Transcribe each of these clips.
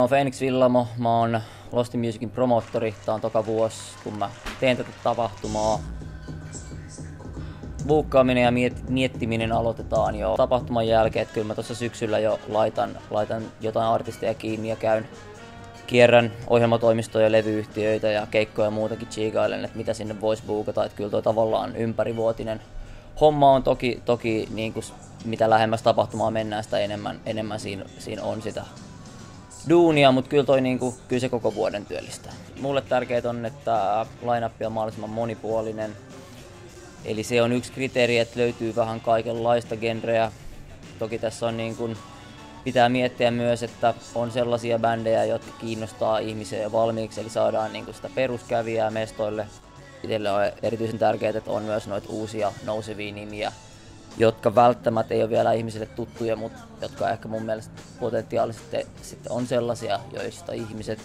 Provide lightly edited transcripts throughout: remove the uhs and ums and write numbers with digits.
Mä oon Phoenix Villamo, mä oon Lost in Musicin promottori. Tää on toka vuosi, kun mä teen tätä tapahtumaa. Buukkaaminen ja miettiminen aloitetaan jo tapahtuman jälkeen. Kyllä mä tuossa syksyllä jo laitan jotain artisteja kiinni ja kierrän ohjelmatoimistoja, levyyhtiöitä ja keikkoja ja muutakin chiigailen, että mitä sinne voisi buukata. Että kyllä toi tavallaan ympärivuotinen homma on toki niin kuin mitä lähemmäs tapahtumaa mennään, sitä enemmän siinä on sitä duunia, mutta kyllä kyllä se koko vuoden työllistää. Mulle tärkeää on, että line-up on mahdollisimman monipuolinen. Eli se on yksi kriteeri, että löytyy vähän kaikenlaista genreä. Toki tässä on pitää miettiä myös, että on sellaisia bändejä, jotka kiinnostaa ihmisiä jo valmiiksi, eli saadaan sitä peruskävijää mestoille. Itselle on erityisen tärkeää, että on myös noita uusia nousevia nimiä, jotka välttämättä ei ole vielä ihmisille tuttuja, mutta jotka ehkä mun mielestä potentiaalisesti sitten on sellaisia, joista ihmiset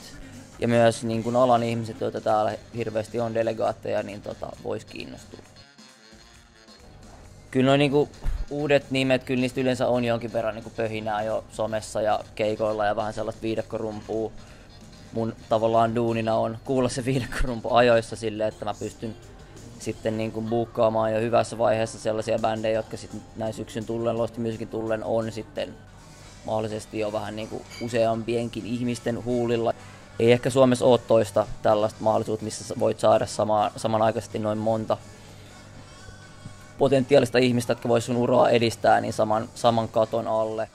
ja myös alan ihmiset, joita täällä hirveästi on delegaatteja, niin vois kiinnostua. Kyllä nuo uudet nimet, kyllä niistä yleensä on jonkin verran pöhinää jo somessa ja keikoilla ja vähän sellaista viidakkorumpua. Mun tavallaan duunina on kuulla se viidakkorumpu ajoissa silleen, että mä pystyn sitten buukkaamaan jo hyvässä vaiheessa sellaisia bändejä, jotka sitten näin syksyn tullen, Lost in Musicin tullen on sitten mahdollisesti jo vähän useampienkin ihmisten huulilla. Ei ehkä Suomessa ole toista tällaista mahdollisuutta, missä voit saada samanaikaisesti noin monta potentiaalista ihmistä, jotka vois sun uraa edistää, niin saman katon alle.